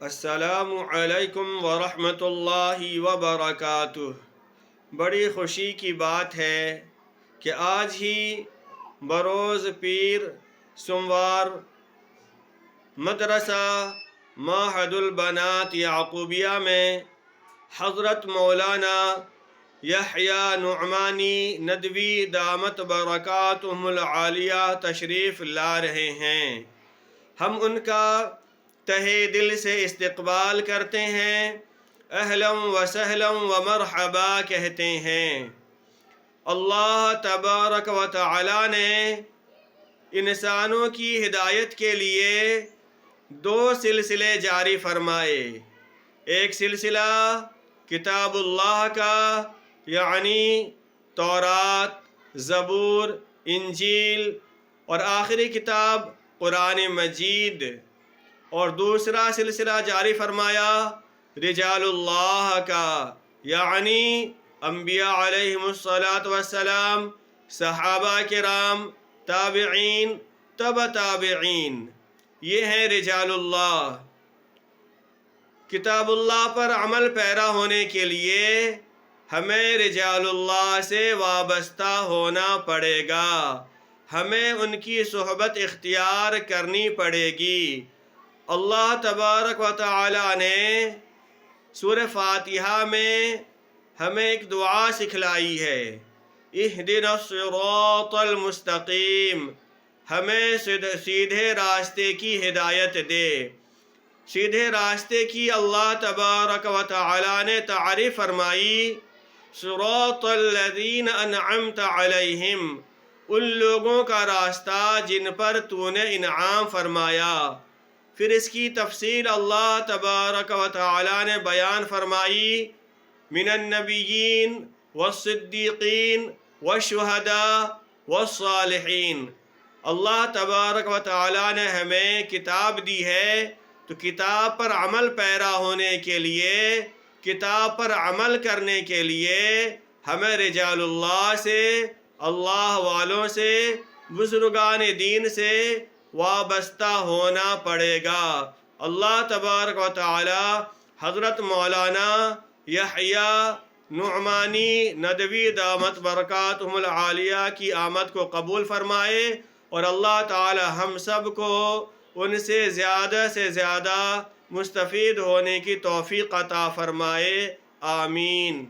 السلام علیکم ورحمۃ اللہ وبرکاتہ۔ بڑی خوشی کی بات ہے کہ آج ہی بروز پیر سوموار مدرسہ معہد البنات یعقوبیہ میں حضرت مولانا یحییٰ نعمانی ندوی دامت برکاتہم العالیہ تشریف لا رہے ہیں۔ ہم ان کا تہہ دل سے استقبال کرتے ہیں، اہلا و سہلا و مرحبا کہتے ہیں۔ اللہ تبارک و تعالی نے انسانوں کی ہدایت کے لیے 2 سلسلے جاری فرمائے۔ ایک سلسلہ کتاب اللہ کا، یعنی تورات، زبور، انجیل اور آخری کتاب قرآن مجید، اور دوسرا سلسلہ جاری فرمایا رجال اللہ کا، یعنی انبیاء علیہم السلام، صحابہ کرام، تابعین، تبع تابعین، یہ ہیں رجال اللہ۔ کتاب اللہ پر عمل پیرا ہونے کے لیے ہمیں رجال اللہ سے وابستہ ہونا پڑے گا، ہمیں ان کی صحبت اختیار کرنی پڑے گی۔ اللہ تبارک و تعالی نے سورہ فاتحہ میں ہمیں ایک دعا سکھلائی ہے، اہدنا الصراط المستقیم، ہمیں سیدھے راستے کی ہدایت دے۔ سیدھے راستے کی اللہ تبارک و تعالی نے تعریف فرمائی، صراط الذین انعمت علیہم، ان لوگوں کا راستہ جن پر تو نے انعام فرمایا۔ پھر اس کی تفصیل اللہ تبارک و تعالی نے بیان فرمائی، من النبیین والصدیقین والشہداء والصالحین۔ اللہ تبارک و تعالی نے ہمیں کتاب دی ہے، تو کتاب پر عمل پیرا ہونے کے لیے، کتاب پر عمل کرنے کے لیے ہمیں رجال اللہ سے، اللہ والوں سے، بزرگان دین سے وابستہ ہونا پڑے گا۔ اللہ تبارک و تعالی حضرت مولانا یحییٰ نعمانی ندوی دامت برکاتہم العالیہ کی آمد کو قبول فرمائے، اور اللہ تعالی ہم سب کو ان سے زیادہ مستفید ہونے کی توفیق عطا فرمائے، آمین۔